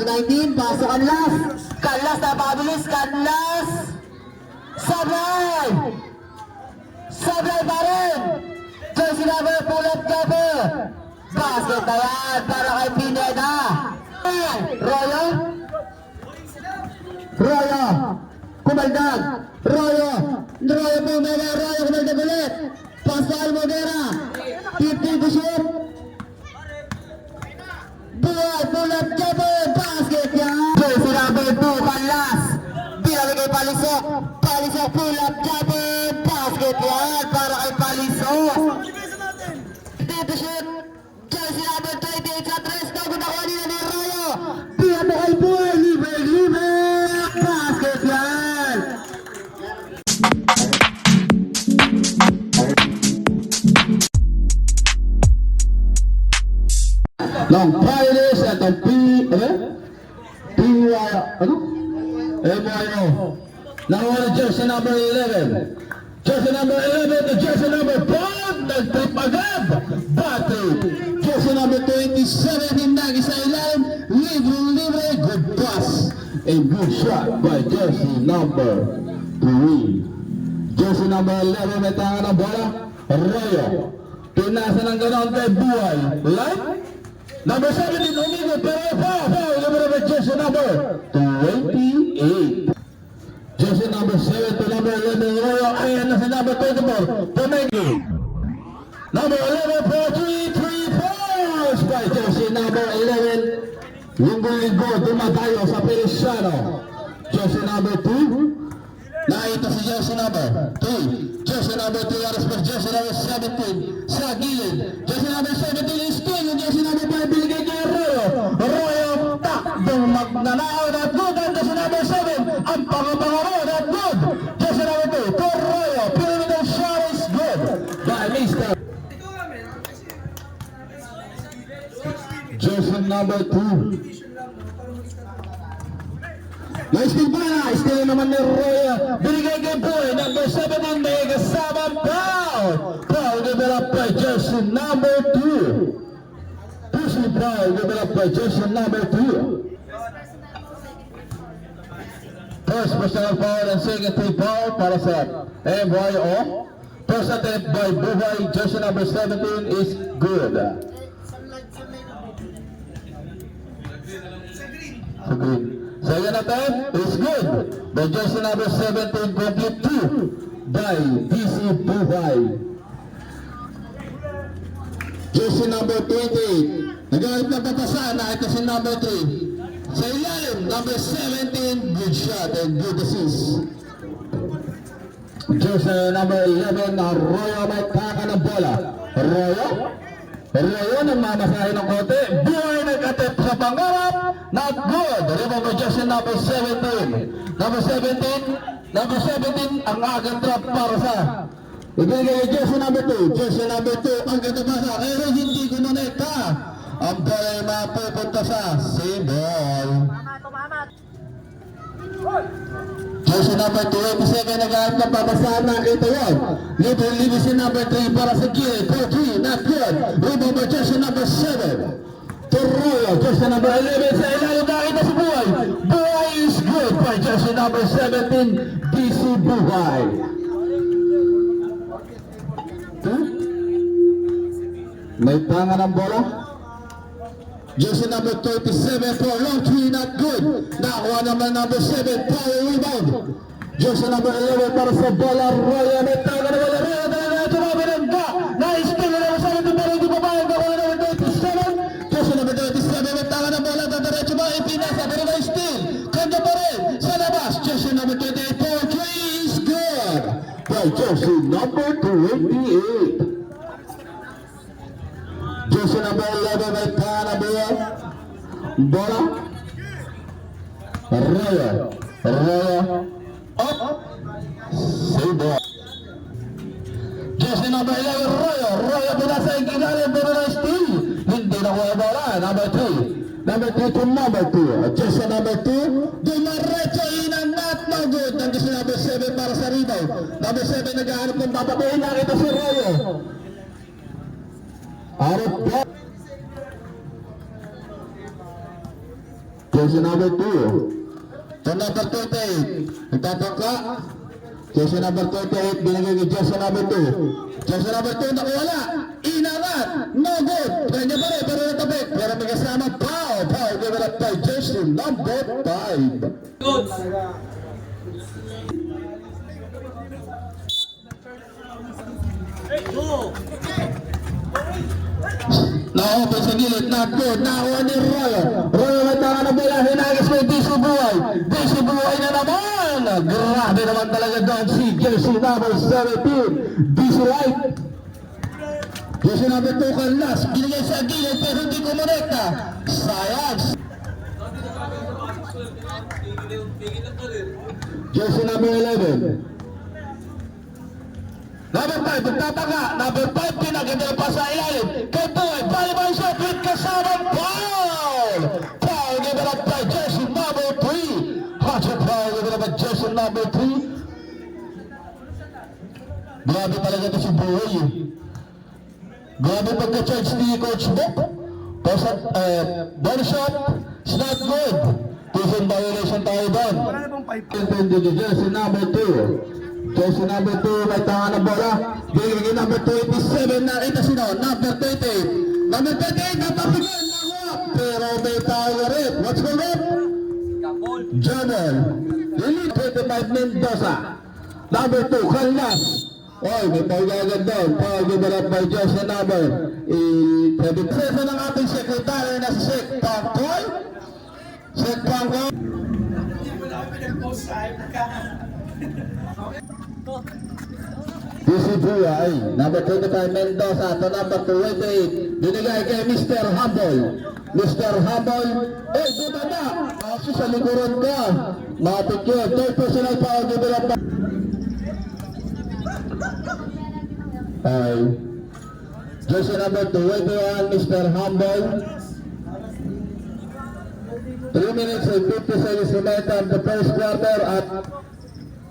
Si 19, pasok Canlas. Canlas na pabilis, Canlas. Sablay! Sablay pa rin! Jersey number, pull up cover. Basket na yan para kay Pineda. Royo. Royo. Kumaldag. Royo. Royo Pumela. Royo kumaldag ulit. Pascal Modera. 50 to shoot. Buhay, pull up cover. Basket yan. Jersey number 2, Canlas. Binalik kay Palisok. Palisok, pull up cover. Basket yan para kay Palisok. 50 to shoot. Jersey number 28 sa 3. Nago na kanina ni Royo. Pinata kay Buhay. Libre. Basket yan. Long Pioneers at ang MYO. Now on to jersey number 11. Jersey number 11 to jersey number 4. Nag-trip agad. Battery. Jersey number 27 hinagi sa ilalim. Libre. Good pass. A good shot by jersey number 3. Jersey number 11 may tangan ng bola. Royo. Pinasa ng ganoon kay Buhay. Light. Number 17, umigo, pero foul. Number jersey number 28. Jersey number 7 to number 11, Royo. Ayan na si number 24, Pomegi. Number 11 for 3 falls by jersey number 11. Linggo, dumadayo sa Feliciano. Jersey number 2. Nakita si jersey number 3. Jersey number 2 aras per jersey number 17 sa gilid. Jersey number 17 is still yung jersey number 5 biligay kay Royo. Royo takbong magnanao at good. And jersey number 7 ang pangapangaro at good. Jersey number 2 to Royo. Perimeter shot is good by Mr. Jersey number 2. May still bala, still naman ni Royo. Binigay kay Boy, number 17, may kasama foul. Foul developed by jersey number 2. Pushing foul developed by jersey number 2. First personal foul and second team foul para sa MYO. First attempt by Buhay, jersey number 17 is good. Sa green. Second attempt is good. The jersey number 17 complete 2 by DC Buhay. Jersey number 28. Nagalit na papasan na ito si number 3. Sa ilalim, number 17, good shot and good assist. Jersey number 11, Royo may taka ng bola. Royo nang mamasahin ng konti. Buhay nag-attempt sa pangarap. Not good. Rebound by jersey number 17. Number 17 ang agang drop para sa ibigay kay jersey number 2. Jersey number 2 ang katabasa. Pero hindi kumonekta. Ang bola ay mapupunta sa same ball. Jersey number 2, nag-aarap na papasahan, nakita yun. Libre si number 3 para sa gilid. 4-3, not good. Rebound by jersey number 7. Royo, jersey number 11 sa ilalim, nakita si Buhay. Buhay is good by jersey number 17, DC Buhay. May tanga ng bola. Jersey number 37 for long 3, not good. Nakuha naman number 7, power rebound. Jersey number 11 para sa bola. Royo, may tanga ng bola. Royo, tumabi ng ga. Nice kill na number 7, pero hindi pa ba yung nakuha number 27. Jersey number 27, may tanga ng bola. Diretso ba? Ipinasa, pero na steal. Kanda pa rin sa labas. Jersey number 28 for 3 is good by jersey number 28. Jersey number 11 may tanga ng bola. Royo. Up. Save ball. Jersey number 11, Royo pinasa yung kinalim, pero na steal. Hindi nakuha bola. Number 3. Number 3 to number 2. Jersey number 2. Dumaretso in and not no good. Ang jersey number 7 para sa rebound. Number 7 naghahanap ng papatuhin. Nakita si Royo. Out of block. jersey number 2. To number 28, nagtatangka. Jersey number 28, binigay kay jersey number 2. Jersey number 2, nakuwala. Inangat. No good. Kanya pa rin, pero natabik. Pero may kasama foul. Foul developed by jersey number 5. Good. Na-open sa gilid, not good. Nakuha ni Royo. Royo may tanga na bola. Hinagis may DC Buhay. DC Buhay na naman. Grabe naman talaga doon si jersey number 17. DC Light. Jersey number 2 Carlas. Binigay sa gilid pero hindi kumonekta. Sayang. Jersey number 11. Number 5, magtataka. Number 5, pinagandala pa sa ilalim. Kay Boy, volleyball shot with kasamang foul. Foul given up by jersey number 3. Hot foul given up by jersey number 3. Grabe talaga ito si Boy. Grabe pagka-charge ni Coach Book. Ball shot, it's not good. Tuson violation tayo doon. Jersey number 2. Jersey number 2, may tanga ng bola. Bigay number 27 na ito sino, number 28. Number 28, napapigan, nakuha. Pero may tanga rin. What's going on? Jabal. Lili, 25 Mendoza. Number 2, Carlas. Oy, may pagagad doon. Pag-develop by jersey number. Pwede ng ating sekretary na si Sek Pangkoy. Sek Pangkoy. DC Buhay, number 25 Mendoza to number 28, binigay kay Mr. Humble. Mr. Humble, bumaba. Kasi sa likuran ka. Matik yun. Third personal foul develop. Jersey number 21, Mr. Humble. 3 minutes and 50 seconds remain of the first quarter at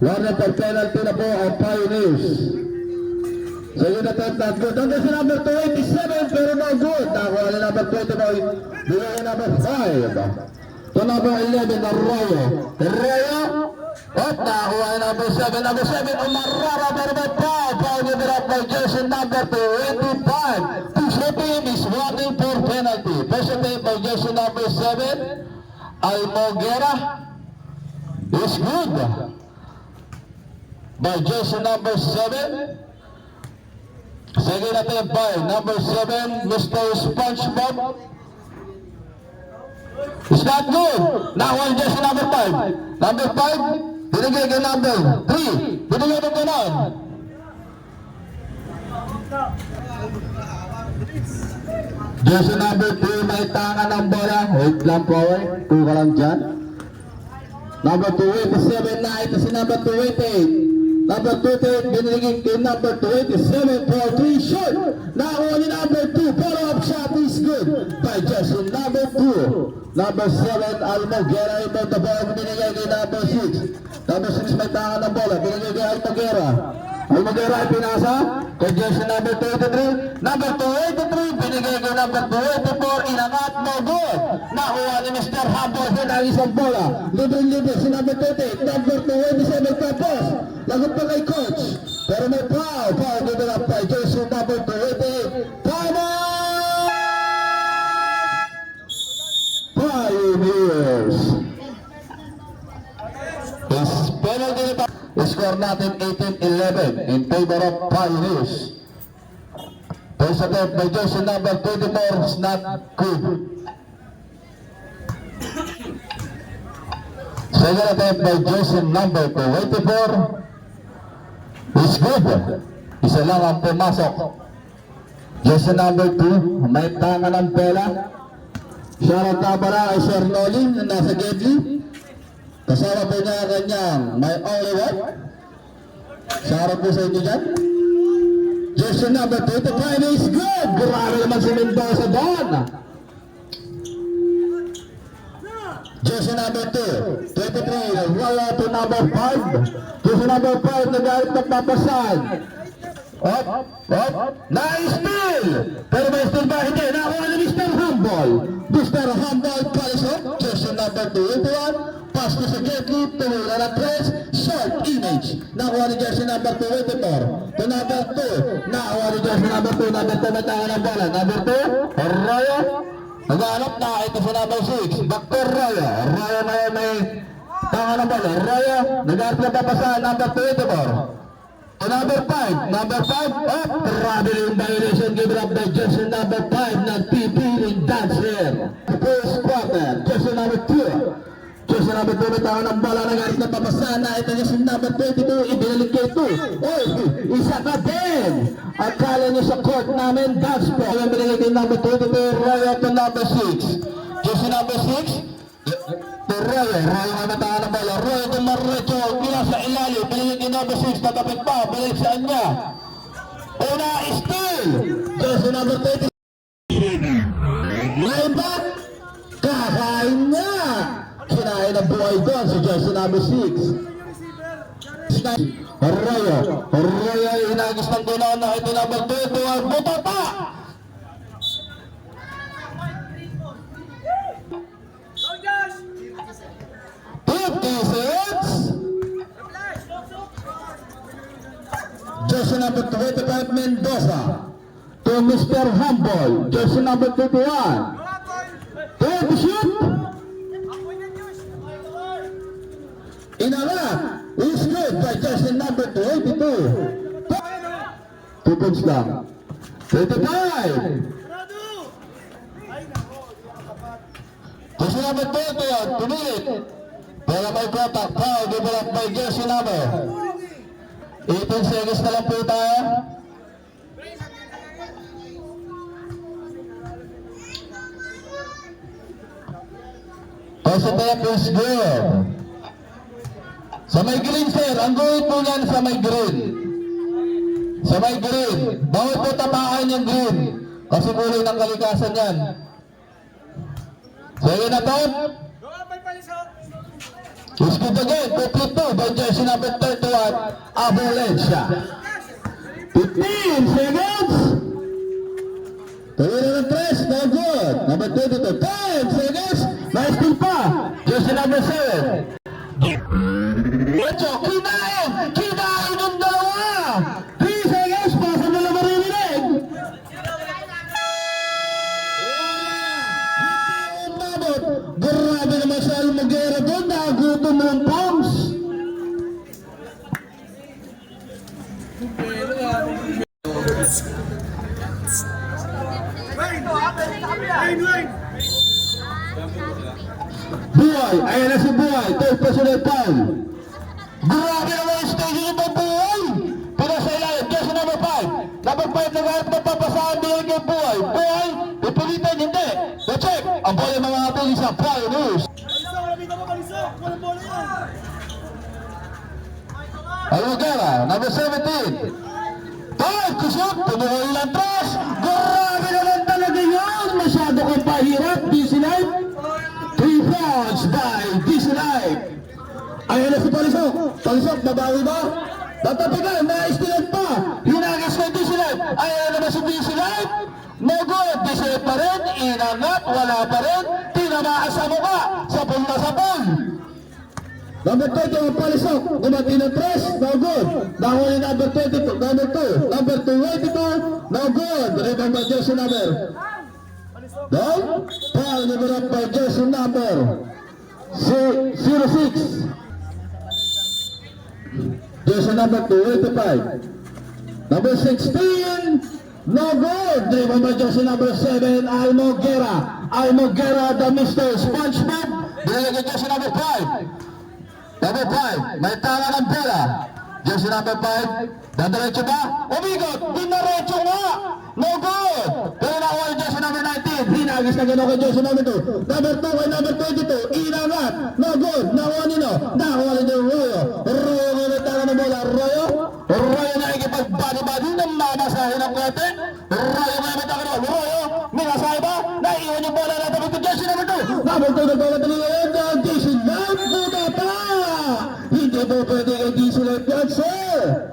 warning for penalty na po ang Pioneers. So yun na time not good. Doon sa number 27 pero no good. Nakuha na number 20 boy. Binigay number 5. To number 11 na Royo. Royo. At nakuha na number 7. Number 7 Umarara pero may foul. Foul given up by jersey number 25. Push team is wanting for penalty. Push team by jersey number 7. Almoguera is good. By jersey number 7. Second attempt by number 7, Mr. SpongeBob. It's not good. Now on jersey number 5. Number 5, binigay kay number 3. Binigay ng ganon. Jersey number 3, may tanga ng bola. Wait lang po, tuka lang dyan. Number 27 na, ito si number 28. Number 28, binigay kay number 27 for 3 shot. Nakuha ni number 2, follow-up shot is good by jersey number 2. Number 7, Almoguera, ibang the ball, binigay kay number 6. Number 6, may tanga ng bola, binigay kay Almoguera. Almoguera ay pinasa kay jersey number 33. Number 23, binigay kay number 24, inangat, no good. Nakuha ni Mr. Hamburg na isang bola. Libre-libre si number 28, number 27 tapos. Lagot pa kay coach. Pero may foul. Foul given up by jersey number 28. Time out! Pioneers. Is penalty pa. Score natin 18-11 in favor of Pioneers. First attempt by jersey number 24 is not good. Second attempt by jersey number 24 is good. Isa lang ang pumasok. Jersey number 2, may tanga ng pela. Shoutout na pala kay Sir Nolin na nasa Gedli. Kasama po niya kanyang my only one. Shoutout po sa inyo dyan. Jersey number 25 is good. Grabe naman si Mendoza doon. Jersey number 2, 23, wala to number 5. Jersey number 5, nag-aalit ng papasan. Na-steal! Pero may steal ba? Hindi. Nakuha ni Mr. Humble. Mr. Humble Palisok, jersey number 21. Pass ko sa Jetli, tumula na press, short image. Nakuha ni jersey number 24. To number 2. Nakuha ni jersey number 2. Number 2 may tanga ng bola. Number 2, Arroyo. Naghanap na ito sa number 6. Back to Arroyo. Arroyo may tanga ng bola. Arroyo. Naghanap na papasa number 24. To number 5, grabe yung violation given up by jersey number 5 ng pipiling dancer. First quarter, jersey number 2. Jersey number 2, may tao ng bola, nagarit na papasana. Ito jersey number 22, ibinalik kay 2. Oy, isa ka din! Akala nyo sa court namin, dance po. Yung binalik kay number 22, Royal to number 6. Jersey number 6, Royal na matahan ng bola. Royal to Marrecho, mula sa ilalim. Balik yung number 6, tatapit pa. Balik saan niya? Una, steal! Jersey number 30. Ngayon ba? Kakain na! Kinain ang buhay doon sa jersey number 6. Arroyo, inagis ng gunaw na ito number 2. Buto pa! 56. Jersey number 25, Mendoza. To Mr. Humble. Jersey number 21. To shoot. Inara. Is good by jersey number 22. 2 points lang. 25. Jersey number 21. Tumilit. Pero may contact, foul, developed by jersey number 18 seconds na lang po tayo. First attempt is good. Sa may green, sir, ang guhit po yan sa may green. Sa may green. Bawal po tapakan yung green. Kasi kulay ng kalikasan yan. So yun na to. Is good again, 52 by jersey number 31, Abolencia. 15 seconds. Tuloy na ng 3, no good. Number 22, 10 seconds. Nice steal pa. Jersey number 7. Lecho, kinain ng dalawa. 3 seconds, pasa mo na maririnig. Grabe naman sa Almaguera doon, nagutom ng pumps. Buhay, ayan na si Buhay, third personal foul. Grabe naman ang stage ito, Buhay. Pero sa ilalim, jersey number 5. Number 5, nagharap na papasahan din kay Buhay. Buhay, ipulitan, hindi. Na-check, ang bola mga ating isa, Pioneers. Almaguera, number 17. Time to shoot, tumuhol ng tres. Grabe naman talaga yun. Masyado kong pahirap, DC Light. 3 points by DC Light. Ayan na si Palisok. Palisok, babawi ba? Tatapigan, na-stilan pa. Hinagas ko DC Light. Ayan na ba si DC Light? No good, DC Light pa rin. Inangat, wala pa rin. Tinamaan sa mukha. Sapul na sapul. Number 20 ang Palisok, gumati ng 3, no good. Nahuli number 22, number 2, number 22, no good. Rebound by jersey number. Down, foul number up by jersey number 06. Jersey number 25. Number 16, no good. Rebound by jersey number 7, Almaguera. Almaguera, the Mr. SpongeBob. Binigay jersey number 5. Number 5, may tala ng bola. Jersey number 5, dadiretso ba? Umigot, dinaretso nga! No good! Pero nakuha yung jersey number 19, hinagis na gano'n kay jersey number 2. Number 2 kay number 22, inangat! No good! Nakuha nino! Nakuha nino Royo! Royo nga may tala ng bola, Royo! Royo na ikipag-body-body ng mamasahe ng kote. Royo nga may tala ng bola, Royo! Minasahe ba? Naiiwan yung bola na tapos kay jersey number 2. Number 2 na bola talaga yun, jersey number 2 pa! Hindi po pwede kay DC Light yan, sir!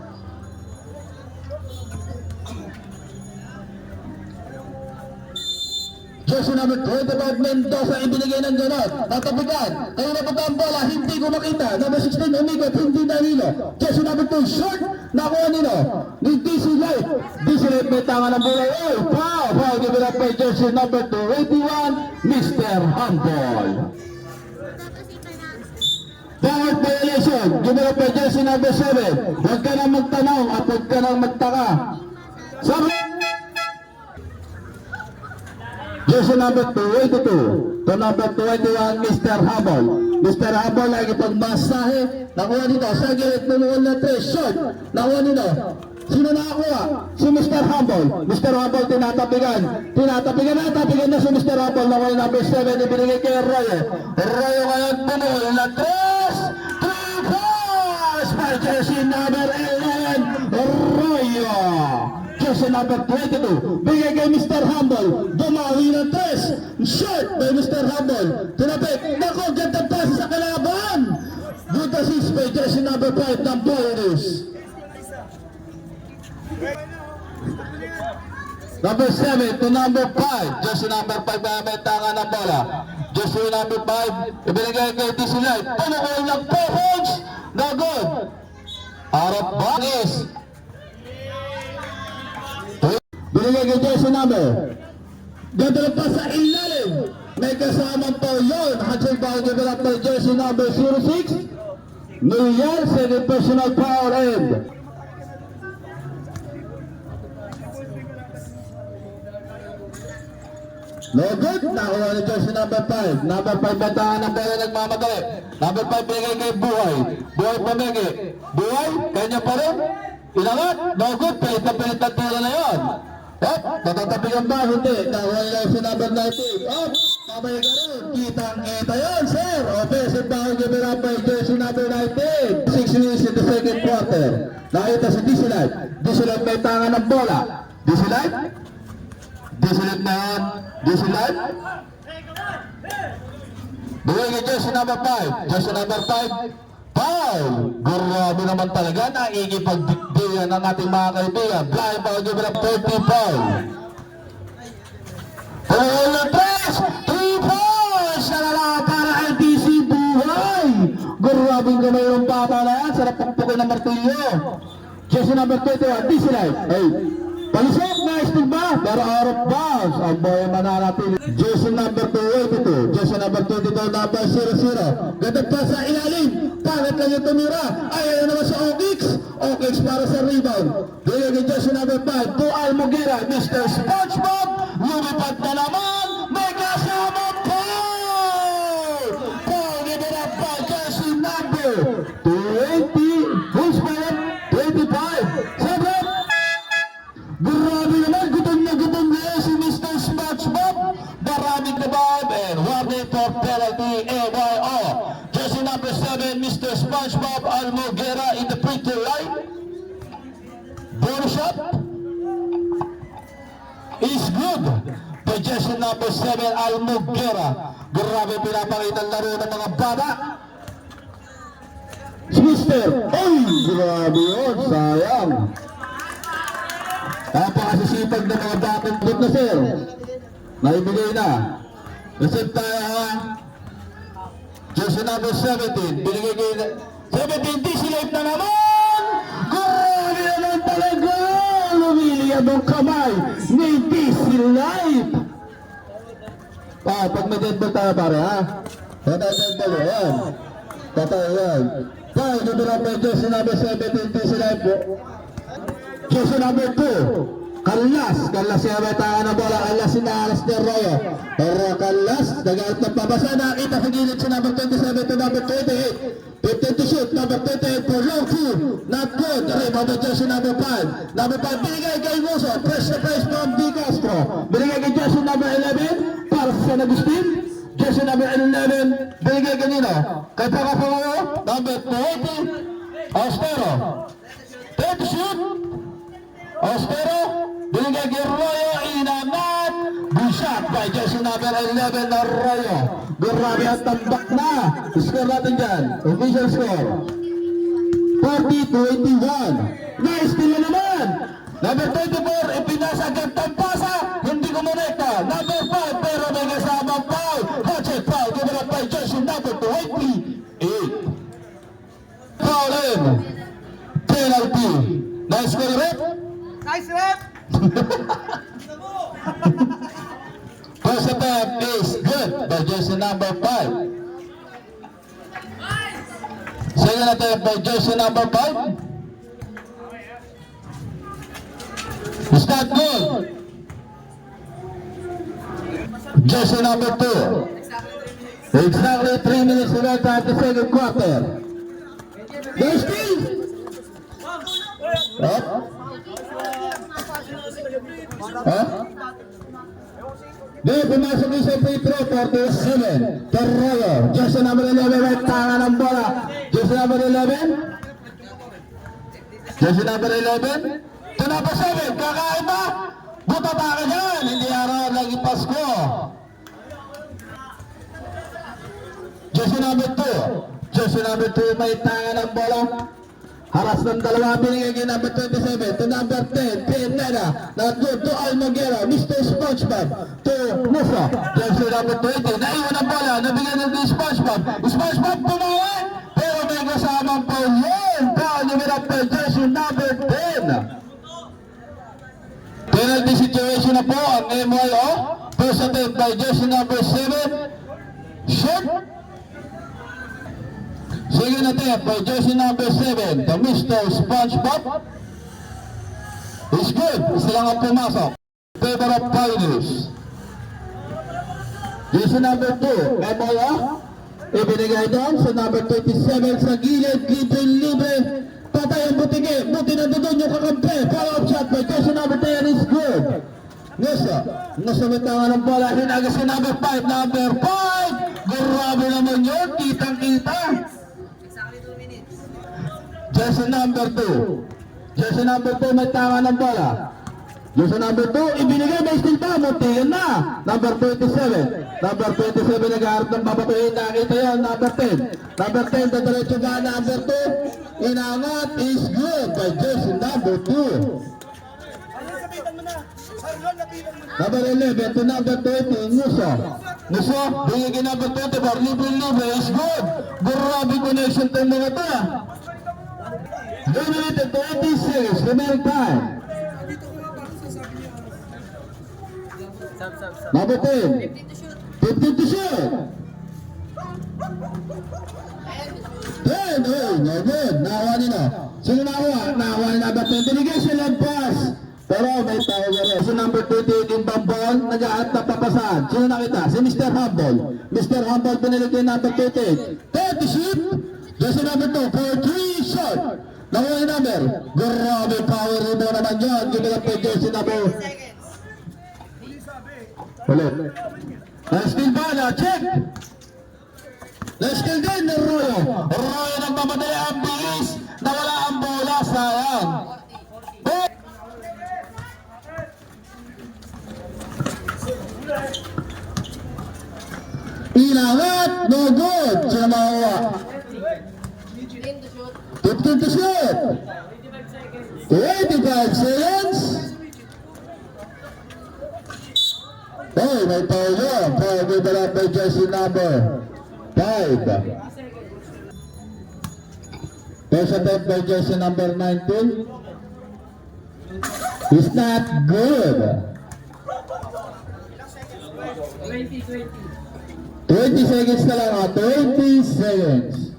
number 25 Mendoza ibinigay ng ganot. Natapigan. Kayo na ang bola. Hindi ko makita. Number 16 umikot. Hindi Danilo. Jersey number 2 short. Nakuha nino. Ni DC Light. DC Light may tanga ng bola. Oh, foul. Foul given up by jersey number 281 Mr. Humble. Forward violation. Given up by jersey number 7. Huwag ka nang magtanong at huwag ka nang magtaka. Sabi jersey number 282 to number 21 Mr. Humble. Mr. Humble ay ipagmasahe. Nakuha nito sa gilid ng 3 short. Nakuha nito. Sino nakakuha? Si Mr. Humble. Mr. Humble tinatapigan. Tinatapigan na si Mr. Humble. Nakuha number 7 ibinigay kay Royo. Royo ngayon bumul na 3 points by jersey number 11 Royo. Jersey number 22, bigay kay Mr. Humble, bumawi ng 3, short by Mr. Humble, tinapik, nako, ganda pass sa kalaban, good assist by jersey number 5 ng Boyers. Number 7 to number 5, jersey number 5 na may tanga ng bola, jersey number 5, ibinigay kay DC Light, panukul ng 4 points, na good, out of bounds. Binigay kay jersey number. Ganda pa sa ilalim. May kasamang po yun. Hatchel foul given up by jersey number 06. Million, second personal foul end. No good. Nakuha ni jersey number 5. Number 5 bantahan ng bola nagmamadali. Number 5 binigay kay Buhay. Buhay pamegi. Buhay, kanya pa rin. Ilangat. No good. Pilit na tira na yun. Up, natatapigan ba? Hindi. Nakuha nila si number 19. Up, mamaya ka rin. Kitang-kita yun, sir. Offensive foul given up by jersey number 19. 6 minutes in the second quarter. Nakita si DC Light. DC Light may tanga ng bola. DC Light? DC Light na yan. DC Light? Bigay kay jersey number 5. Jersey number 5. Foul! Grabe naman talaga, naikipagdikdiyan ng ating mga kaibigan. Blind foul given up 30 foul. Foul na 3 points! Nalala para LTC Buhay! Grabe kamay yung bata na yan. Sarap pagpukin ng martilyo. Jersey number 21, DC Light. Hey, palisok, nice to ba? Pero out of bounds. Ang boy mananatili. Jersey number 282. Jersey number 22, number 00. Ganda pa sa ilalim. Pangit lang yung tumira. Ayaw naman sa Okix. Okix para sa rebound. Bigay kay jersey number 5. To Almoguera. Mr. SpongeBob. Lumipad na naman. May kasama Paul. Paul given up by jersey number 20. Who's by 25. Sabot. Grabe naman. Gutom na si Mr. SpongeBob. Maraming naman. And warning for penalty. AYO. Jersey number 7, Mr. SpongeBob Almoguera in the free throw line. Bonus shot is good. By jersey number 7, Almoguera. Grabe pinapakita ang laro ng mga bata. Mister, ay, grabe yun, sayang. Napakasisipag ng mga batang good na sir. Naibigay na. Receive tayo ha. Jersey number 17, binigay kay 17, DC Light na naman! Grabe naman talaga! Lumiliyab ang kamay ni DC Light! Pag may dead ball tayo pare ha? Patay dead ball yan. Patay yan. Pag nabirap may jersey number 17, DC Light po. Jersey number 2. Kalas siya may tanga ng bola. Kalas sinaalas ni Royo. Pero Kalas, nagalit ng pabasa. Nakita sa gilid si number 27 to number 28. 15 to shoot. Number 28 for long two. Not good. Rebound by jersey number 5. Number 5, binigay kay Muso. Press the press from D. Castro. Binigay kay jersey number 11 para sa San Agustin. Jersey number 11, binigay kanino? Kay Pakapangayo. Number 20, Austero. 10 to shoot. Austero. Binigay kay Royo, inamat. Bushot by jersey number 11 na Royo. Grabe at tambak na. Score natin dyan. Official score. 40-21. Nice steal na naman. Number 24, ipinasa agad tampasa. Hindi kumonekta. Number 5, pero may 3-8. Foul in. Penalty. Nice call, rep. Nice rep! First attempt is good by jersey number 5. Second attempt by jersey number 5. It's not good. Jersey number 2. Exactly 3 minutes left at the second quarter. There's still. Up. Then pumasok yung sa free throw, 47. Terroyo. Jersey number 11, may tanga ng bola. Jersey number 11. Jersey number 11. Ito number 7. Kakain ba? Buta ba ka dyan? Hindi araw lagi Pasko. Jersey number 2. Jersey number 2, may tanga ng bola. Haras ng dalawa, binigay kay number 27 to number 10, Pineda, to Almaguera, Mr. SpongeBob, to Musa, jersey number 20, naiwan ang bola, nabigyan ng SpongeBob, SpongeBob pumawi, pero may kasamang foul yun, foul nimirap by jersey number 10. Penalty situation na po ang MYO, first attempt by jersey number 7, shoot. Second attempt by jersey number 7, the Mr. SpongeBob. It's good. Isa lang ang pumasok. Favor of Pioneers. Jersey number 2, Emoya. Ibinigay doon sa number 27 sa gilid. Libre. Patay ang butigi. Buti na doon yung kakampi. Follow-up shot by jersey number 10 is good. Nasa bitangan ng bola. Hinagas si number 5. Number 5. Grabe naman yun. Kitang-kita. Jersey number 2. Jersey number 2 may tama ng bola. Jersey number 2, ibinigay may still ba? Muntiyan na. Number 27. Number 27 nag-aarap ng babatuhin. Nakita yun. Number 10. Number 10, dadiretso ba? Number 2. Inangat is good by jersey number 2. Number 11 to number 20, Nuso. Nuso, bigay number 24. Libre is good. Grabe connection to mga ito. Dominated 20 seconds, remaining time. Number 10. 15 to shoot. 10. Oh, no good. Nakuha nila. Sino nakuha? Nakuha ni number 10. Binigay sila pass. Pero may tao na rin. Si number 28 yung bambol, nag-aat na papasahan. Sino nakita? Si Mr. Humble. Mr. Humble piniligay number 28. 10 to shoot. Just number 2 for 3 shot. Nakuha yung number. Grabe power rin mo naman yun. Ginilang pa jersey number. Ulit. Na-steal ba na? Check! Na-steal din ng Royo. Royo nagmamadali ang bilis. Nawala ang bola. Sayang. Inangat. No good. Siya makuha. 15 to shoot. 25 seconds. Oh, may foul yun. Foul given by jersey number 5. First attempt by jersey number 19. It's not good. 20 seconds na lang. 20 seconds.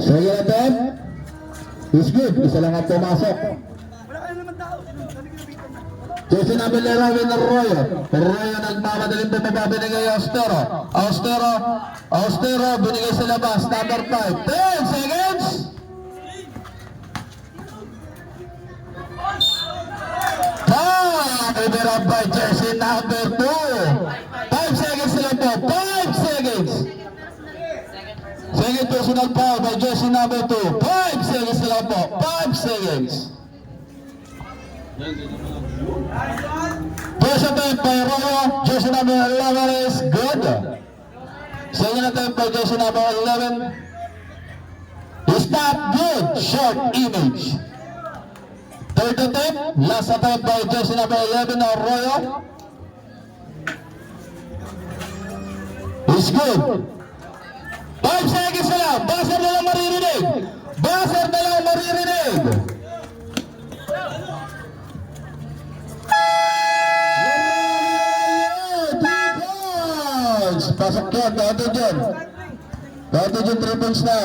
Second attempt. It's good. Isa lang ang pumasok. Jersey number 11 ng Royo. Royo nagmamadaling bumaba, binigay Austero. Austero binigay sa labas. Number 5. 10 seconds. Ibirap by jersey number 2. 5 seconds na lang po. 5 seconds. Second personal foul by jersey number 2. 5 seconds na lang po. 5 seconds. First attempt by Royo, jersey number 11 is good. Second attempt by jersey number 11 is not good. Short image. Third attempt, last attempt by jersey number 11 of Royo is good. lang. Buzzer na lang maririnig. Buzzer na lang maririnig. Pasok yan, dito dyan. Dito dyan, 3 points na.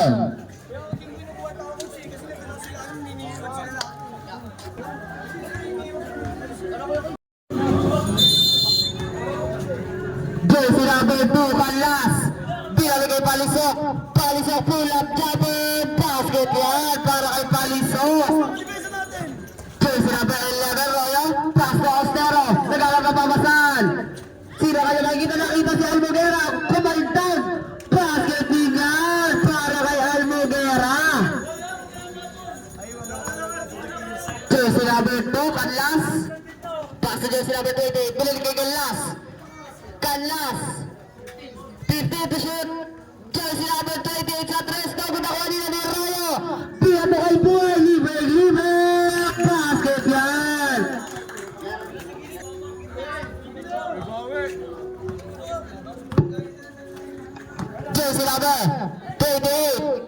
Jersey number 2, Kalas. Pinalagay Palisok. Palisok pull up, jumper. Basket yan para kay Palisok. Jersey number 11, Royo. Pass to Ostero. Naglalagay pa papasan. Sino kayo nakita si Almogera? Kumalintag. Basket bingan para kay Almogera. Jersey number 2, Kalas. Pass to jersey number 28. Bilhin kay Kalas. Kalas. 50 to shoot. Jersey number 28 sa 3. Tago na kuha nila ni Royo. Pia mo kay Buhay. Libre. Basket yan. Jersey number 28.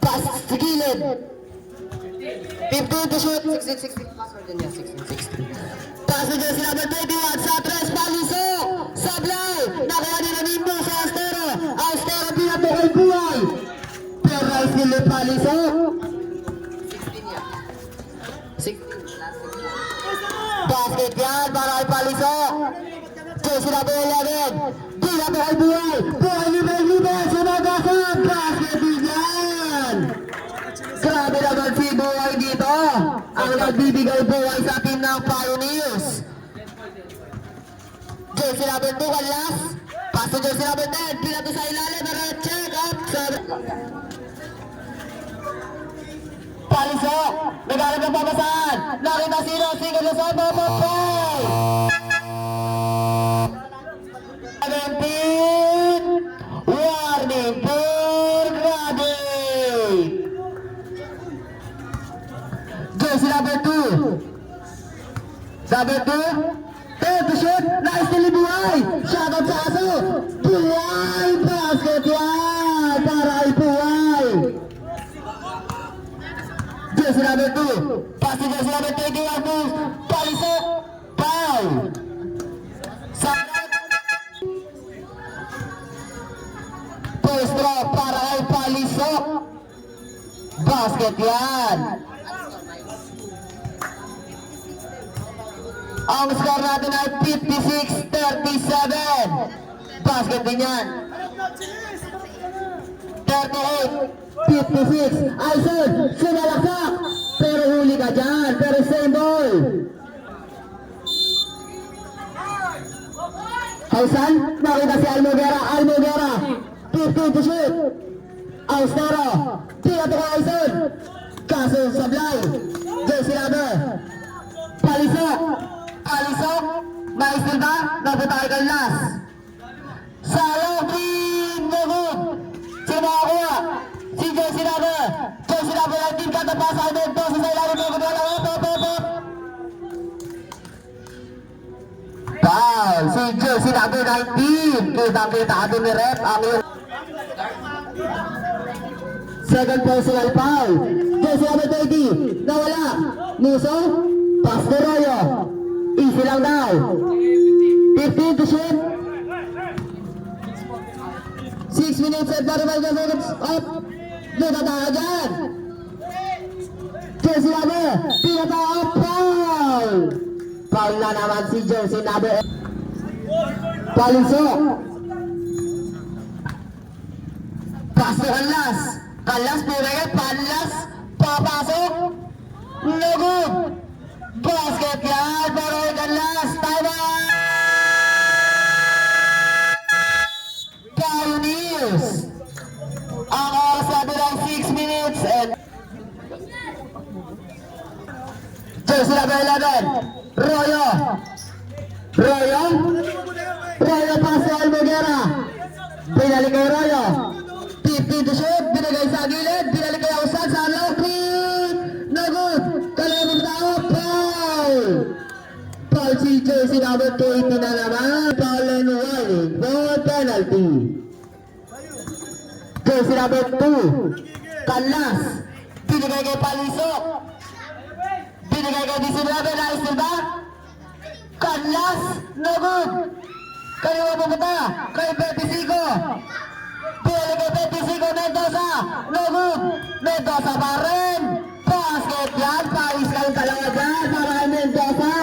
Pass sa gilid. 15 to shoot. 16. Password din niya, 16. Pass sa jersey number 21 sa 3. Palisok. Sablay. Nakuha nila Nimbo sa Austero. Austero pia mo kay Buhay. Pero rice nila Palisok. 16 last 16. Basket yan para kay Palisok. Jersey number 11. Pia mo kay Buhay. Buhay libre. Sumagasan. Basket din yan. Grabe naman si Buhay dito. Ang nagbibigay buhay sa team ng Pioneers. Jersey number 2, Kalas. Pass to jersey number 10. Pila to sa ilalim. Check up. Palisok. Nagharap ng papasan. Nakita sino. Single na sa Papapoy. 17. Warning for grabbing. Jersey number 2. Number 2. To shoot. Nice nili Buhay. Shot out sa aso. Buhay. Basket yan. Para ay Buhay. Jersey number 2. Pass to jersey number 21 to Palisok. Foul. First draw para kay Palisok. Basket yan. Ang score natin ay 56-37. Basket din yan. 38-56. Aison, sumalaksak. Pero huli ka dyan. Pero same ball. Aisan, makita si Almogera. 15 to shoot. Austero. Tira to kay Aison. Kaso sablay. Jersey number. Palisok. Maistil ba? Naputay kay Las. Sayang, Nugod. Sino makakuha? Si Jersey number 19 katapos ay dito sa ilalim ng gudala. Foul. Si Jersey number 19. Kita atin ni Rep ang yung second personal foul. Jersey number 20. Nawala. Muso. Pass to Royo. Easy lang daw. 15 to shoot. 6 minutes and 45 seconds up. Nagtataka dyan. Jersey number. Pinataka up. Foul. Foul na naman si Jersey number. Palisok. Pass to Kalas. Kalas pinagay. Kalas. Papasok. Nugod. Basket yan. Pero Kalas. Time out. Pioneers. Ang oras natin ay 6 minutes and jersey number 11. Royo pass to Almogera. Binalik kay Royo. 15 to shoot. Binigay sa gilid. Binalik kay Ausan sa Lockley. Nagod. Kalamang tao. Foul. Foul si jersey number 20 na naman. Foul and warning for penalty. Jersey number 2. Kanlas. Binigay kay Palisok. Binigay kay 19. Nice ba? Kanlas. No good. Kaliwa pupunta. Kay Petisico. Binigay kay Petisico. Mendoza. No good. Mendoza pa rin. Basket yan. Pawis kayong dalawa dyan. Para kay Mendoza.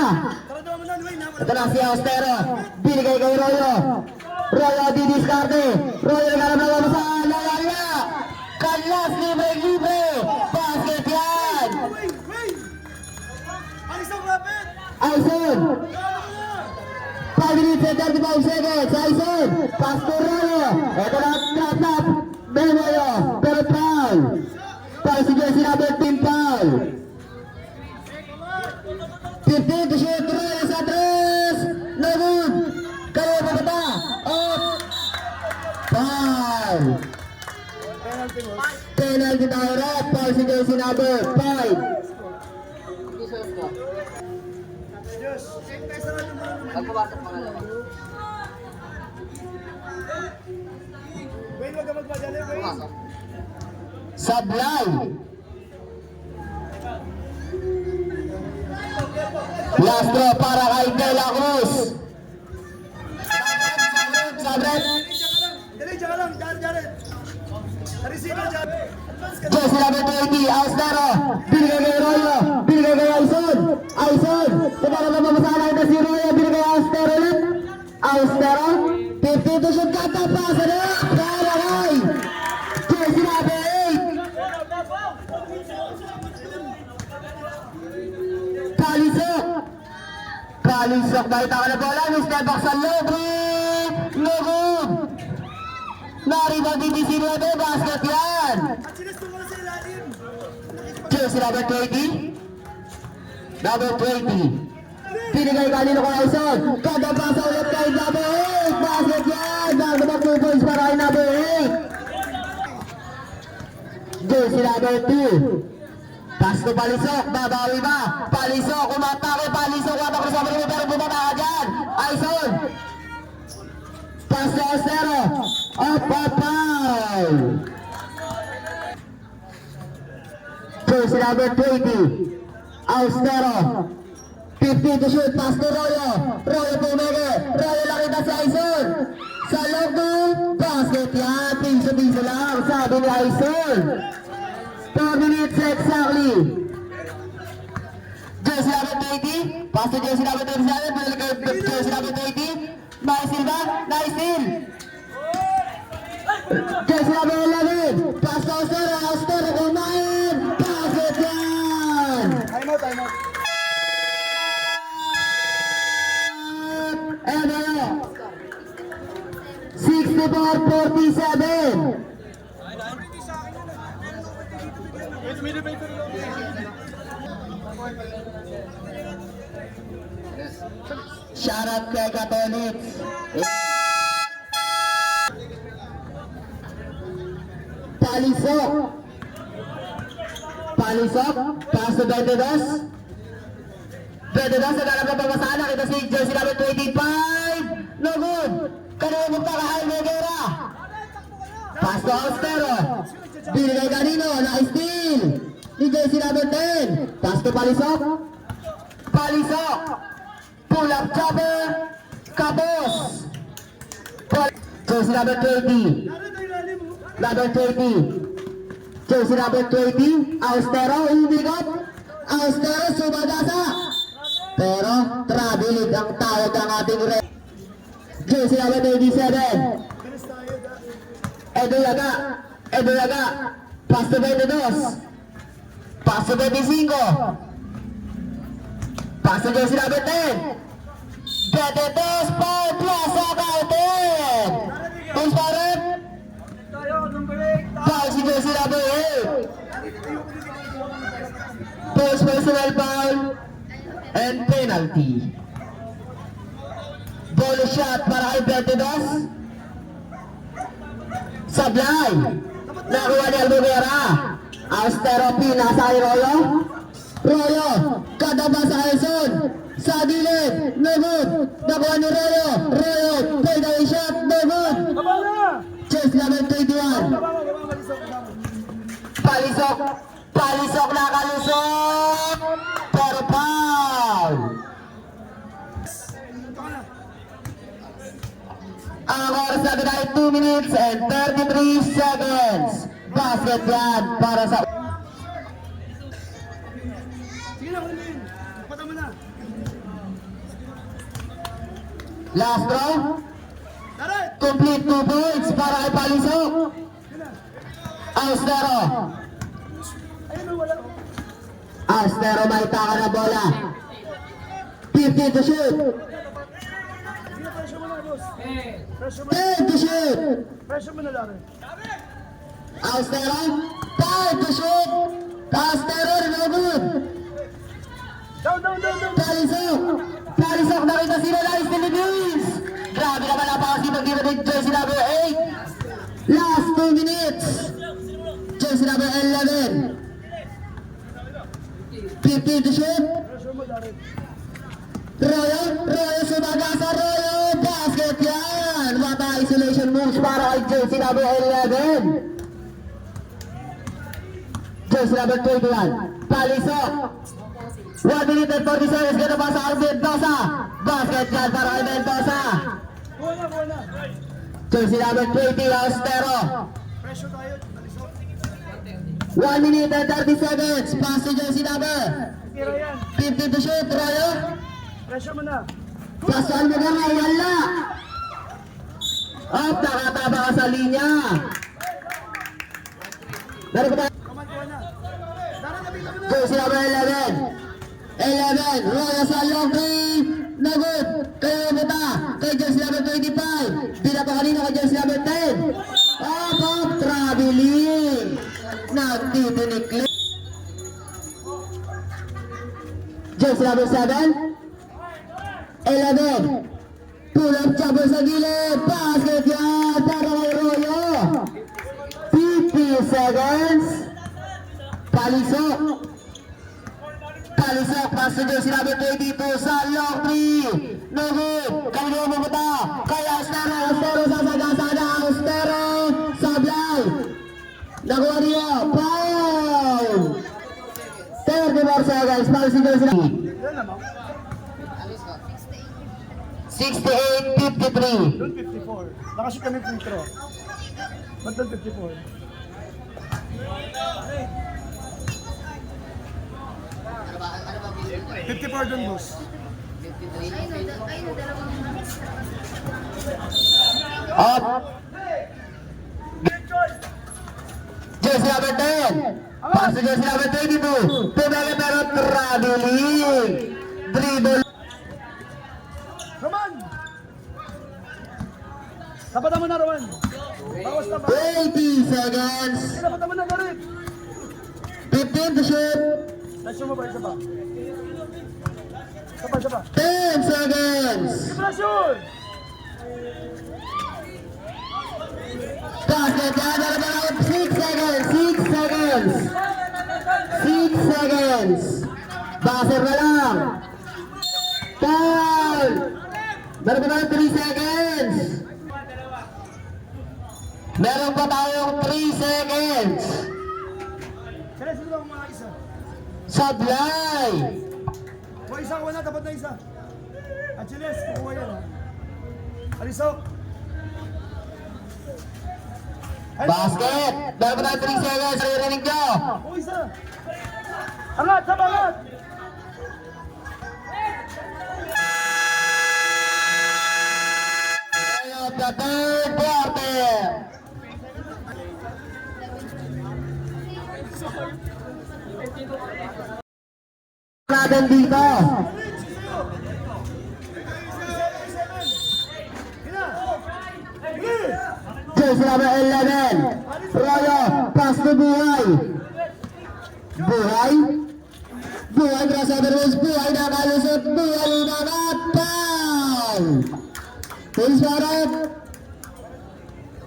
Ito na si Austero. Binigay kay Royo. Royo didiscarte. Royo nagharap na sa lalaya. Kanlas libre. Basket yan. Aison. 5 minutes and 35 seconds. Aison. Pass to Royo. Ito na trap. Memoyo. Pero foul. Foul si Jersey number 10 foul. 15 to shoot. Royo sa 3. No good. Kaya pa ba? Up. Foul. Penalty tayo rin. Foul si Jersey number 5. T-shirt ko. Pagpapasok mga naman. Pumasok. Sablay. Last throw para kay De La Cruz. Sabret. Jersey number 20, Austero. Binigay kay Royo. Binigay kay Aison. Tumara na mamasalang na si Royo. Binigay kay Austero ulit. Austero. 50 to shoot. Kata pasa na. Para kay Jersey number 8. Palisok. Bakit ako na bola? Mr. Box sa lobby. No good. Naribang DDC natin. Basket yan. Jersey number 20. Number 20. Pinigay kanino kay Aison. Kada pasa ulit kay number 8. Basket yan. Bago mag 2 points para kay number 8. Jersey number 2. Pass to Palisok, babawi ba? Palisok, umatake, Palisok, watak ko sa mga pero bumaba ka dyan. Aison. Pass to Austero. Up. Jersey number 20. Austero. 50 to shoot, pass to Royo. Royo pumege. Royo nakita si Aison. Sa loob ng basket yan. Piso lang, sabi ni Aison. 4 minutes exactly. Jersey number 20. Pass to Jersey number 27. Pinalik kay Jersey number 20. Nice steal ba? Nice steal. Jersey number 11. Pass to Austero. Austero kumain. Basket yan. Time out. And 64-47. Shout out kay Katonits. Palisok, pass to 22. 22, naghanap na pagmasana. Kita si Jersey number 25. No good. Kanina mo pa kay Megera. Pass to Austero. Binigay kanino, na-steal. Ni Jersey number 10. Pass to Palisok. Pull up jumper. Kabos. Jersey number 20. Jersey number 20. Austero, umikot. Austero, sumadasa. Pero, traveling ang tawag ng ating red. Jersey number 27. Edo Yaga. Pass to 22. Pass to 25. Pass to Jersey number 10. 22 for Plaza Mountain. Who's for it? Foul si Jersey number 8. Post personal foul and penalty. Ball shot para kay 22. Sablay. Nakuha ni Albuquera. Austero pinasa kay Royo. Kadaba sa Aison. Sa gilid. No good. Nakuha ni Royo. Fade away shot. No good. Chase number 21. Palisok. Palisok nakalusot. Pero foul. Ang oras natin ay 2 minutes and 33 seconds. Basket yan para sa... Sige na, kunin. Pata mo na. Last throw. Darat! Complete 2 points para kay Palisok. Austero. Ayun o, wala. Austero may taka na bola. 15 to shoot. Sige na, pressure mo na, boss. Pressure mo. 10 to shoot. Pressure mo na, Darat. Austero. 5 to shoot. Austero, no good. Down, down, down, down. Palisok. Palisok, nakita sila na Philippines. Grabe naman ang pakasipag dito ng jersey number 8. Last 2 minutes. Jersey number 11. 15 to shoot. Pressure mo, Darat. Royo, Royo sumaga sa Royo. Basket yan. What a isolation moves para kay jersey number 11. Jersey number 21. Palisok. 1 minute and 40 seconds. Ganda pa sa Mendoza. Basket yan para kay Mendoza. Kuha na, kuha na. Jersey number 20. Austero. Pressure tayo. Balisok. 1 minute and 30 seconds. Pass to jersey number Tira yan. 15 to shoot. Royo. Pressure mo na. Pasan mo na nga. Wala. Up. Nakataba ka sa linya. Meron ba? Come on, kuha na. Darat, nabita mo na. Jersey number 11. 11. Royo sa long three. Nagot. Kayo buta. Kay jersey number 25. Bila pa kanina kay jersey number 10. Up. Traveling. Nagtitiniklik. Jersey number 7. 11. Pull up jumper sa gilid. Basket yan para kay Royo. 50 seconds. Palisok. Palisok. Pass to jersey number 22 sa long three. No good. Kanino mabuta. Kaya Austero. Austero sa sagasada. Austero. Sablay. Nakuha niya. Foul. 34 seconds. Pass to jersey number Yan naman. Alis ko. 68-53. Doon 54. Nakashoot kami free throw. Ba't doon 54? Ano ba bilis? 54 doon, boss. 53. Up. Jersey number 10. Pass to jersey number 22. Pumele pero traveling. Dribble. Roman! Tapatan mo na, Roman. Bawas na ba? 20 seconds. Tapatan mo na, Darat. 15 to shoot. Pressure mo ba? Isa pa. Isa pa, isa pa. 10 seconds. Pressure! Basket yan. Dala ba lang? 6 seconds. 6 seconds. 6 seconds. Baser na lang. Foul. Meron pa tayong 3 seconds. Meron pa tayong 3 seconds. Kaya sino lang mga isa? Sablay. Kuha isa, kuha na, tapat na isa. Achiles, kuha yan ha. Alisok. Basket. Meron pa tayong 3 seconds. Naririnig nyo. Kuha isa. Angat, sama angat. Of the third quarter. Natin dito. Jersey number 11. Royo, pass to Buhay. Buhay. Buhay, crossover moves. Buhay nakalusot. Buhay nakapal. Police Barret.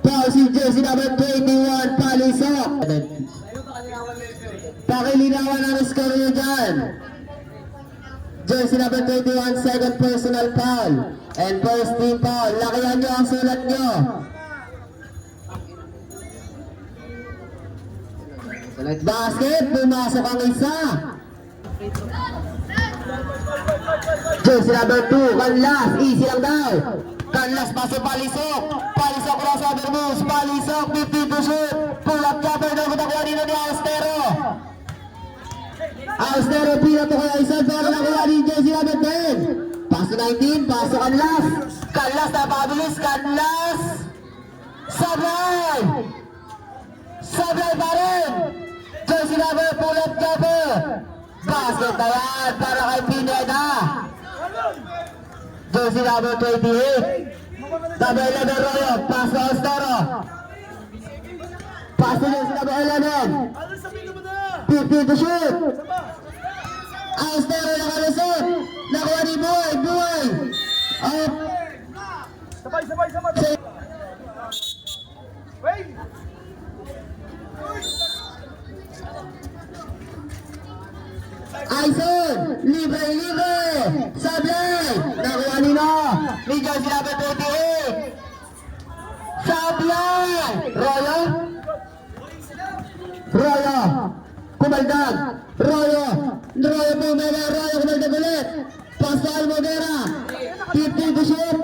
Foul si jersey number 21, Palisok. Pakilinawan ang score nyo dyan. Jersey number 21, second personal foul. And first team foul. Lakihan nyo ang sulat nyo. Basket, pumasok ang isa. Jersey number 2, Canlas, easy lang daw. Canlas, pasok Palisok. Palisok, crossover moves. Palisok, 50 to shoot. Pull up jumper daw kutakuha dito ni Austero. Austero, pila to kaya isa, pero nakuha ni Jersey number 10. Pasok 19, pasok Canlas. Canlas, napakabilis. Canlas. Sablay. Sablay pa rin. Jersey number, pull up jumper. Basket na yan para kay Pineda. Jersey number 28. Number 11 Royo. Pass to Austero. Pass to jersey number 11. 15 to shoot. Austero nakalusot. Nakuha ni Buhay. Buhay. Up. Sabay. Wait! Aison, libre. Sablay, nakuha nino. Ni jersey number 28. Sablay. Royo. Kumaldag. Royo bumela. Royo kumaldag ulit. Pascal Modera. 15 to shoot.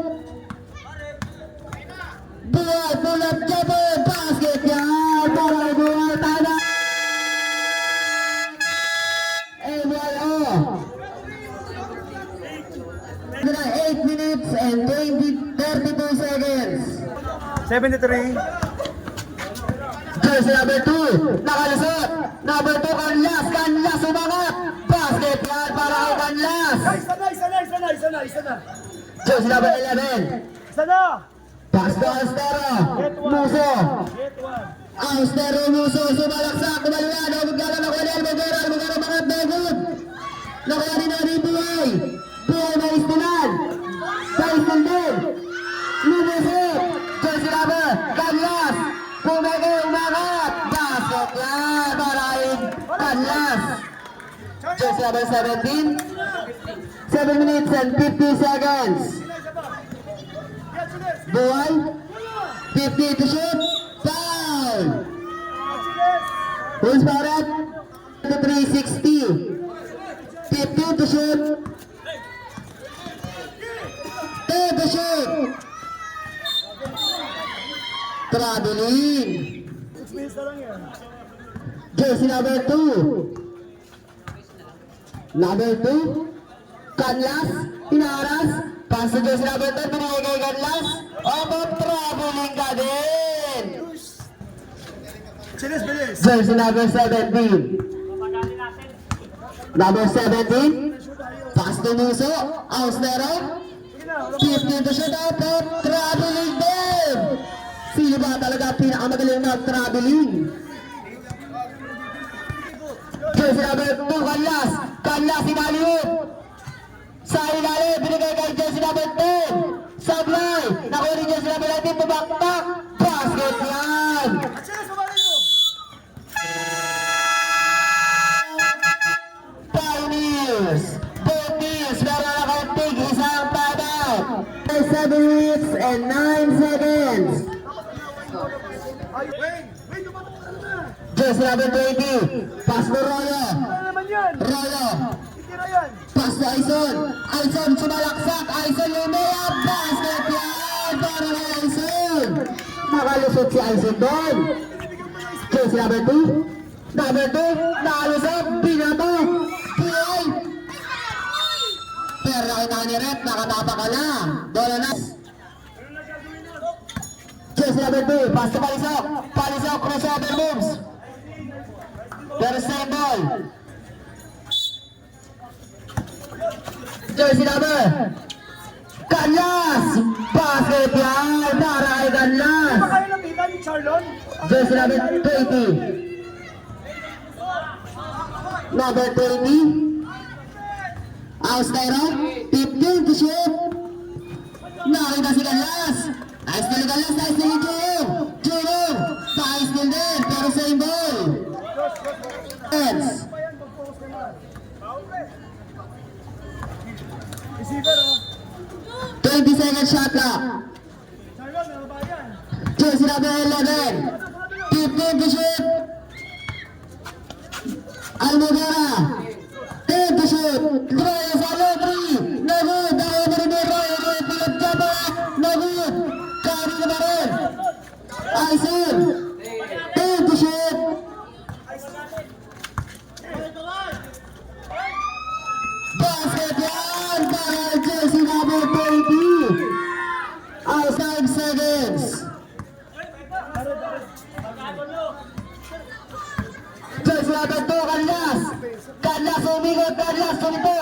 Buhay, pull up jumper. Basket yan. Para kay Buhay. Tana. MYO. 8 minutes and 32 seconds. 73. Jersey number 2, nakalusot. Number 2, Canlas umangat. Basket yan para kay Canlas. Isa na. Jersey number 11, Isa na. pass to Austero. Muso. Get one. Austero, Muso, sumalaksak. Kumalula, nabugala na kuha ni Almogera mga David. Nakuha ni Nani Buhay. Buhay na istilan. Sa istil din. Lumusot. Jersey number, Canlas. Pumeke, umangat. Basket yan para kay Canlas. Jersey number 17. 7 minutes and 50 seconds. Buhay. 50 to shoot. Foul. Who's Barrett? 360. 50 to shoot. 10 to shoot. Traveling. 6 minutes na lang yan. Jersey number 2. Number 2. Canlas. Inaras. Pass to jersey number 10. Binigay kay Canlas. Traveling ka din. Chiles, bilis. Jersey number 17. Number 17. Pass to Muso. Austero. 15 to shoot out. Traveling din. Sino ba talaga pinakamagaling na traveling? Jersey number 2, Canlas. Canlas, inaliut. Sa ilalim, binigay kay jersey number 10. Sablay. Nakuha ni jersey number 19, pabaktak. Basket yan. Chiles, babalik mo. Pioneers. Both teams, meron na kaunting isang timeout. 7 minutes and 9 seconds. Ay, wait, tumatakbo ka na. Jersey number 20. Pass to Royo. Ano naman yan? Royo. Itira yan. Pass to Aison. Aison sumalaksak. Aison lumaya. Basket yan. Para kay Aison. Nakalusot si Aison doon. Jersey number 2. Number 2. Nakalusot. Binato. Buhay. Pero nakita ni Rep. Nakatapa ka na. Doon na. Jersey number 2. Pass to Palisok. Palisok. Crossover moves. Pero same ball. Jersey number. Canlas. Basket yan. Para kay Canlas. Kaya napitan ni Charlon? Jersey number 20. Number 20. Austero. 15 to shoot. Nakita si Canlas. Nice to Canlas. Nice to Jurong. Jurong. Nice to din. Pero same ball. Hands. Receiver, oh. 20 second shot clock. Charlon, ano ba yan? Jersey number 11. 15 to shoot. Almogara. 10 to shoot. Roy Salo 3. No good. Dahil na rin ni Roy. Roy Philip Jaba. No good. Kami na ba rin? Aisen. 10 to shoot. Basket yan. Dahil jersey number 20. Out 5 seconds. Jersey number 2, Carlas. Carlas umigot, Carlas sumito.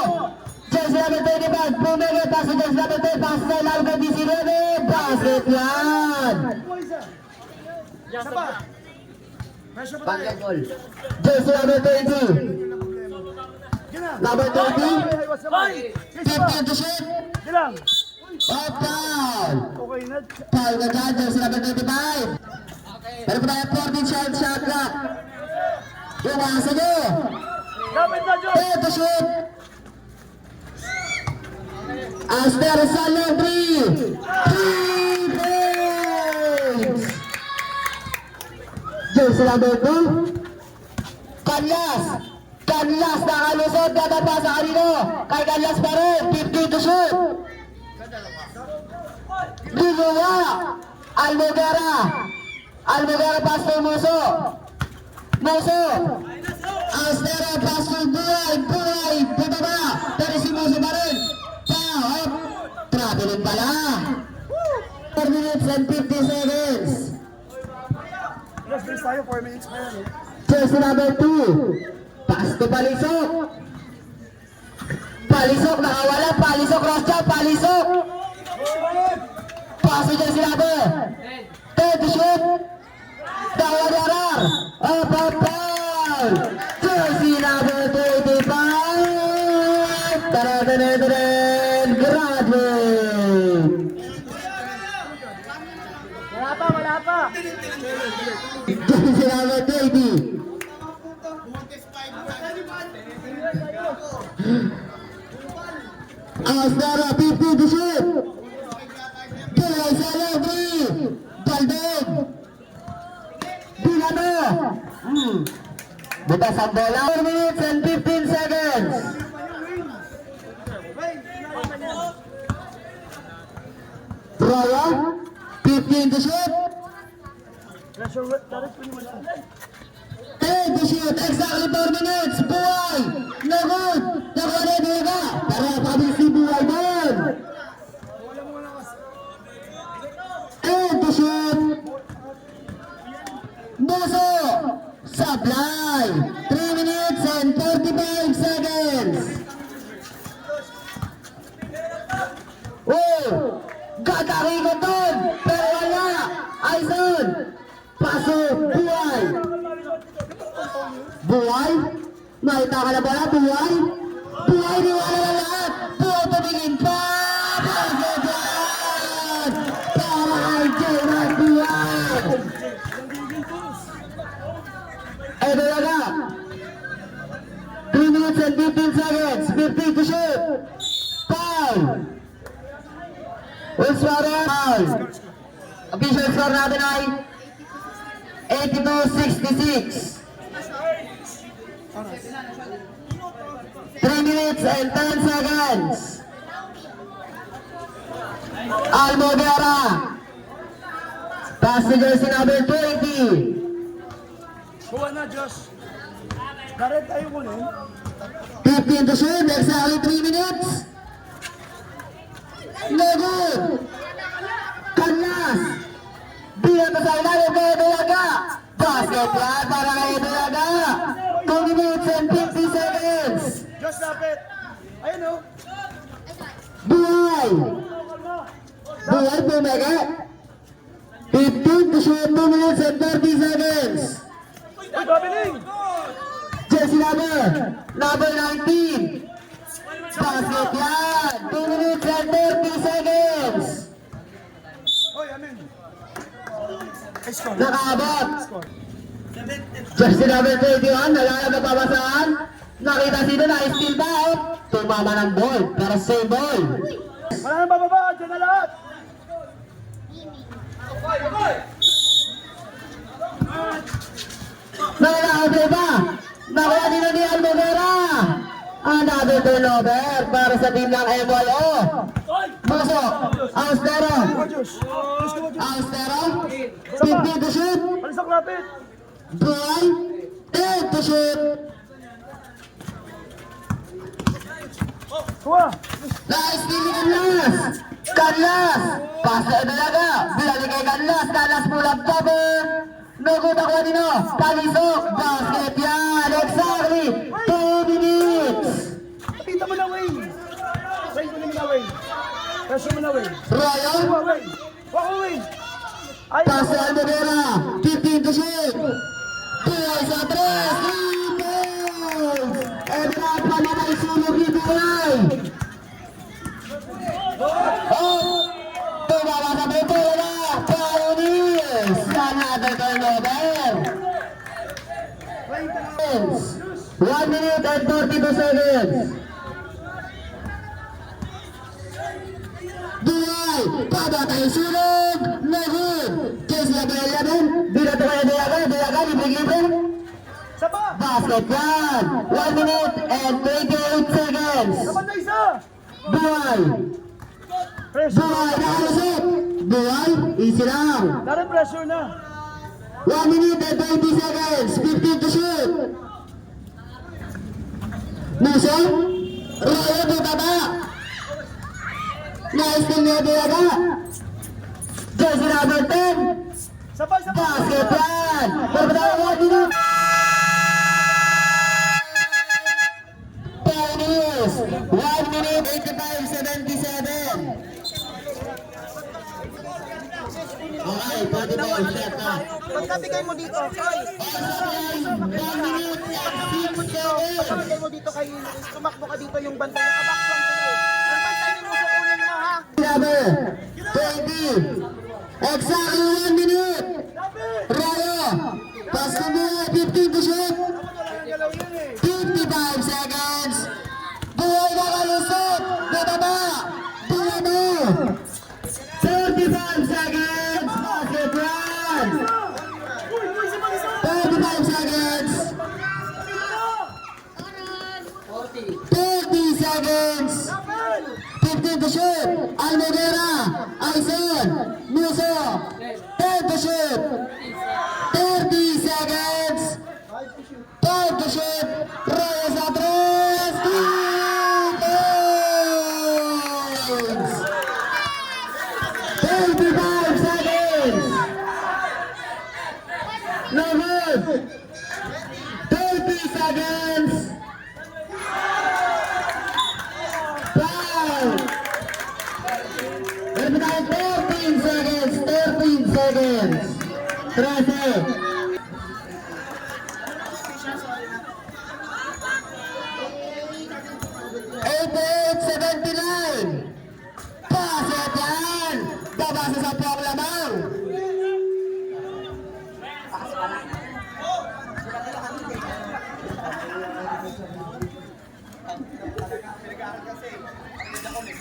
Jersey number 25, pumigot. Pass to jersey number 10, pass sa ilalim ng 19. Basket yan. Isa pa. Pressure pa tayo. Bangga goal. Jersey number 20. Gina. Number 20. Ay, what's naman? 15 to shoot. Gilang. Oh, foul. Okay na. Foul ka dyan, jersey number 25. Pero pa tayo 14 shot clock. Yung asa nyo. Dapat na, Joe. 10 to shoot. Aster Salo 3. 3 points. Jersey number 2. Kanlas. Kanlas nakalusot. Dadapa sa kanino. Kay Kanlas pa rin. 15 to shoot. Ginawa. Almogara. Almogara pass to Muso. Muso. Astera pass to Buhay. Buhay. Pababa. Pero si Muso pa rin. Foul. Traveling pala. 4 minutes and 50 seconds. Last minutes tayo, 4 minutes pa yan. eh. Jersey number 2. Pass to Palisok. Palisok nakawala. Palisok cross check. Palisok. Pass to jersey number 10 to shoot. Dawad Yarar. Up. Jersey number 25. Tara-tara-tara. Graduate. Wala pa. Jersey number 20. Astara 50 to shoot. Kaya Salo 3. Baldog. Dinamo. Butas ang bola. 4 minutes and 15 seconds. Roya 15 to shoot. Pressure, direct pa niyo. 10 to shoot. Exactly 4 minutes. Buhay. No good. Nakuha na yung Diego. Pero pabili si Buhay doon. Wala mo na kasi. 10 to shoot. Muso. Supply. 3 minutes and 45 seconds. Oh. Gatari ko doon. Pero wala. Aison. Pasok. Buhay. Buhay? Makita ka na ba na, Buhay? Buhay, niwala na lahat! Buhay tumingin pa! Basket yan! Para kay J-Rod Buhay! Ay, talaga! 3 minutes and 15 seconds! 50 to shoot! Foul! Who's scoring? Foul! Official score natin ay 82-66. 3 minutes and 10 seconds. Almogara. Pass to jersey number 20. Kuha na, Josh. Direct tayo kunin. 15 to shoot. Exactly 3 minutes. No good. Kanlas. Bilang pa sa ilalim kay Edulaga. Basket yan para kay Edulaga. 2 minutes and 50 seconds. Josh, lapit. Ayun o. Buhay. Buhay pumega. 15 to shoot. 2 minutes and 30 seconds. Uy, Babiling. Jersey number 19. Basket yan. 2 minutes and 30 seconds. Uy, amin. Ay, score. Nakaabot. Score. Jersey number 21. Nalalab na pabasaan. Nakita sino na steal ba? Tumama ng ball. Pero same ball. Wala nang bababa. Diyan na lahat. Nakakabay ba? nakuha din ni Almodera. Another turnover para sa team ng MYO. Muso, Austero. Diyos. Diyos ko, Diyos. Austero, 50 to shoot. Alis ang lapit. Buhay, 10 to shoot. Kuha. Nice steal ni Canlas. Canlas, pass na Edalaga. Bilali kay Canlas. Canlas pull up cover. No good ako dino. Kalisok, basket yan. Exactly, 2 minutes. Kita mo na, Wayne. Wayne, kunin mo na, Wayne. Pressure mo na, Wayne. Royo, Kuha, Wayne. Kuha, Wayne. Ay, pass na Almodera. 15 to shoot. Buhay sa 3. 3 points. Edra, pamatay sunog ni Buhay. Oh, tumawa sa bola. Pioneers. Another turnover. Wayne, kuha. 1 minute and 42 seconds. Buhay, pabatay sunog, no good. Case level 11, dito kaya Diaga, libre-libre. Saba. Basket yan. 1 minute and 28 seconds. Dapat na isa. Buhay, Pressure. buhay, nakalusot. Buhay, easy lang. Dari pressure na. 1 minute and 20 seconds, 15 to shoot. Muso, Royo butaba. Nice team ni Diaga. Jersey number 10, Sabay, sabay. basket yan. Pagkatapos 1 minute. Pioneers, 1 minute 85-77. Okay, pwede ba yung shot na? Pagkabigay mo dito, Koy. 1 minute and 6 seconds. Pagkabigay mo dito kay tumakbo ka dito yung bantay na kabaksan sa'yo. Yung bantay mo sa kunin mo, ha? Number 20. Exactly 1 minute. Royo, pass to Buhay, 15 to shoot. 55 seconds. Buhay na kalusot. Butaba. Buhay mo. 35 seconds. Basket run. 35 seconds. 30 seconds. 15 to shoot. Almodera. Aison. Muso. 10 to shoot. 30 seconds. 5 to shoot. Royo sa 3. 2 points. 25 seconds. No good. 30 seconds. 5. Meron tayo 13 seconds. 13 seconds. 13. 88-79. Paset yan. Babasa sa pang lamang.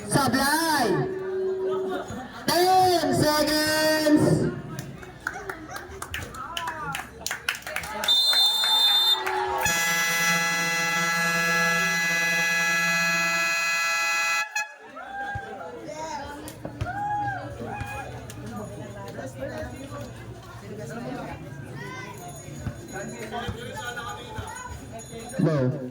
Sablay. 10 seconds. Go.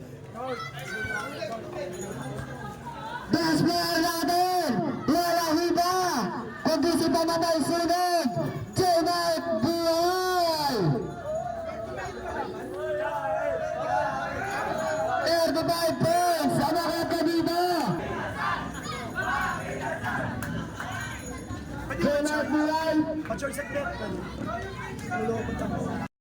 Dance player natin, wala hiba, kundi si Pamatay Sunog, J-Mark Buhay! 35 points, ano ka dito? J-Mark Buhay! Pa-choice secret. Luloko pa.